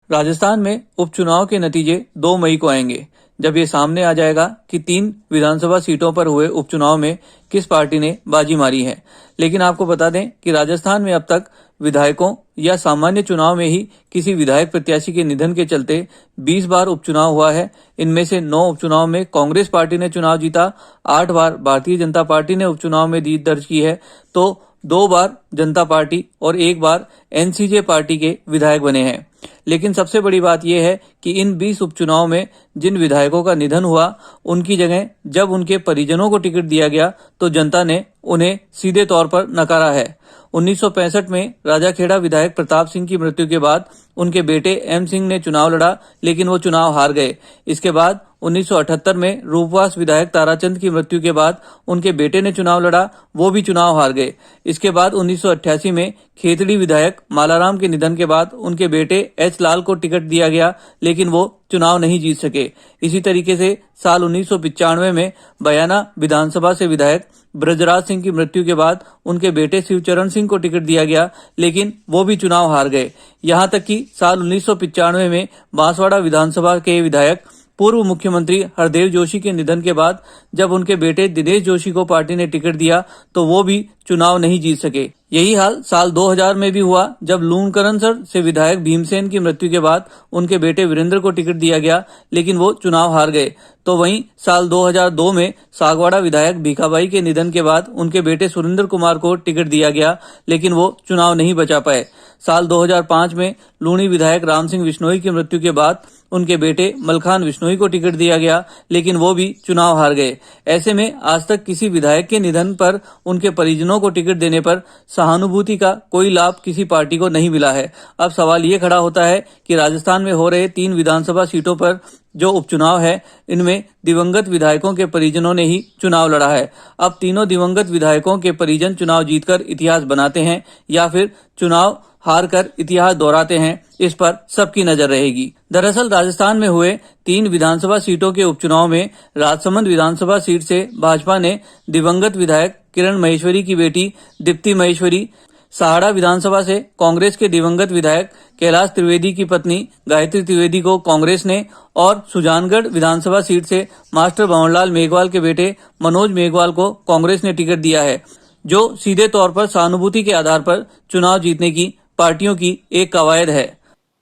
राजस्थान में उपचुनाव के नतीजे 2 मई को आएंगे, जब ये सामने आ जाएगा कि 3 विधानसभा सीटों पर हुए उपचुनाव में किस पार्टी ने बाजी मारी है। लेकिन आपको बता दें कि राजस्थान में अब तक विधायकों या सामान्य चुनाव में ही किसी विधायक प्रत्याशी के निधन के चलते 20 बार उपचुनाव हुआ है। इनमें से 9 उपचुनाव में कांग्रेस पार्टी ने चुनाव जीता, 8 बार भारतीय जनता पार्टी ने उपचुनाव में जीत दर्ज की है, तो 2 बार जनता पार्टी और 1 बार एनसीजे पार्टी के विधायक बने हैं। लेकिन सबसे बड़ी बात यह है कि इन 20 उपचुनाव में जिन विधायकों का निधन हुआ, उनकी जगह जब उनके परिजनों को टिकट दिया गया तो जनता ने उन्हें सीधे तौर पर नकारा है। 1965 में राजाखेड़ा विधायक प्रताप सिंह की मृत्यु के बाद उनके बेटे एम सिंह ने चुनाव लड़ा, लेकिन वो चुनाव हार गए। इसके बाद 1978 में रूपवास विधायक ताराचंद की मृत्यु के बाद उनके बेटे ने चुनाव लड़ा, वो भी चुनाव हार गए। इसके बाद 1988 में खेतड़ी विधायक मालाराम के निधन के बाद उनके बेटे एच लाल को टिकट दिया गया, लेकिन वो चुनाव नहीं जीत सके। इसी तरीके से साल 1995 में बयाना विधानसभा से विधायक ब्रजराज सिंह की मृत्यु के बाद उनके बेटे शिवचरण सिंह को टिकट दिया गया, लेकिन वो भी चुनाव हार गए। यहां तक कि साल 1995 में बांसवाड़ा विधानसभा के विधायक पूर्व मुख्यमंत्री हरदेव जोशी के निधन के बाद जब उनके बेटे दिनेश जोशी को पार्टी ने टिकट दिया तो वो भी चुनाव नहीं जीत सके। यही हाल साल 2000 में भी हुआ, जब लूणकरणसर से विधायक भीमसेन की मृत्यु के बाद उनके बेटे वीरेंद्र को टिकट दिया गया, लेकिन वो चुनाव हार गए। तो वहीं साल 2002 में सागवाड़ा विधायक भीखाबाई के निधन के बाद उनके बेटे सुरेंद्र कुमार को टिकट दिया गया, लेकिन वो चुनाव नहीं बचा पाए। साल 2005 में लूणी विधायक राम सिंह विश्नोई की मृत्यु के बाद उनके बेटे मलखान विश्नोई को टिकट दिया गया, लेकिन वो भी चुनाव हार गए। ऐसे में आज तक किसी विधायक के निधन पर उनके परिजनों को टिकट देने पर सहानुभूति का कोई लाभ किसी पार्टी को नहीं मिला है। अब सवाल ये खड़ा होता है कि राजस्थान में हो रहे 3 विधानसभा सीटों पर जो उपचुनाव है, इनमें दिवंगत विधायकों के परिजनों ने ही चुनाव लड़ा है। अब तीनों दिवंगत विधायकों के परिजन चुनाव जीतकर इतिहास बनाते हैं या फिर चुनाव हार कर इतिहास दोहराते हैं, इस पर सबकी नजर रहेगी। दरअसल राजस्थान में हुए 3 विधानसभा सीटों के उपचुनाव में राजसमंद विधानसभा सीट से भाजपा ने दिवंगत विधायक किरण महेश्वरी की बेटी दीप्ति महेश्वरी, सहाड़ा विधानसभा से कांग्रेस के दिवंगत विधायक कैलाश त्रिवेदी की पत्नी गायत्री त्रिवेदी को कांग्रेस ने, और सुजानगढ़ विधानसभा सीट से मास्टर भंवरलाल मेघवाल के बेटे मनोज मेघवाल को कांग्रेस ने टिकट दिया है, जो सीधे तौर पर सहानुभूति के आधार पर चुनाव जीतने की पार्टियों की एक कवायद है।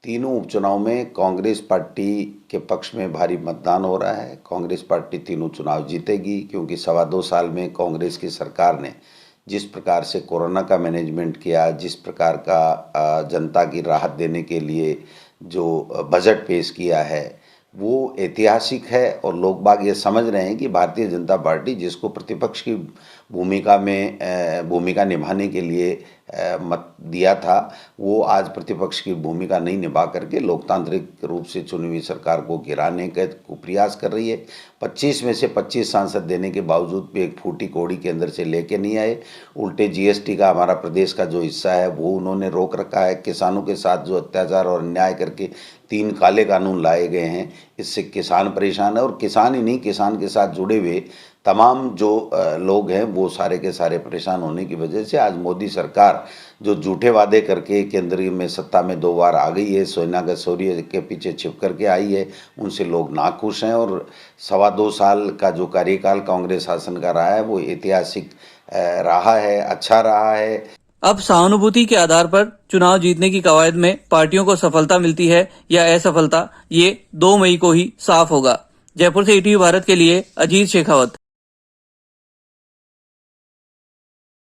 तीनों उपचुनाव में कांग्रेस पार्टी के पक्ष में भारी मतदान हो रहा है। कांग्रेस पार्टी तीनों चुनाव जीतेगी, क्योंकि 2.25 साल में कांग्रेस की सरकार ने जिस प्रकार से कोरोना का मैनेजमेंट किया, जिस प्रकार का जनता की राहत देने के लिए जो बजट पेश किया है, वो ऐतिहासिक है। और लोग बाग ये समझ रहे हैं कि भारतीय जनता पार्टी, जिसको प्रतिपक्ष की भूमिका निभाने के लिए मत दिया था, वो आज प्रतिपक्ष की भूमिका नहीं निभा करके लोकतांत्रिक रूप से चुनी हुई सरकार को गिराने का प्रयास कर रही है। 25 में से 25 सांसद देने के बावजूद भी एक फूटी कौड़ी के अंदर से लेके नहीं आए। उल्टे जीएसटी का हमारा प्रदेश का जो हिस्सा है वो उन्होंने रोक रखा है। किसानों के साथ जो अत्याचार और अन्याय करके 3 काले कानून लाए गए हैं, इससे किसान परेशान है। और किसान ही नहीं, किसान के साथ जुड़े हुए तमाम जो लोग हैं वो सारे के सारे परेशान होने की वजह से आज मोदी सरकार जो झूठे वादे करके केंद्र में सत्ता में 2 बार आ गई है, सोना का शौर्य के पीछे छिप करके आई है, उनसे लोग नाखुश हैं। और 2.25 साल का जो कार्यकाल कांग्रेस शासन का रहा है वो ऐतिहासिक रहा है, अच्छा रहा है। अब सहानुभूति के आधार पर चुनाव जीतने की कवायद में पार्टियों को सफलता मिलती है या असफलता, ये 2 मई को ही साफ होगा। जयपुर से ईटीवी भारत के लिए अजीत शेखावत।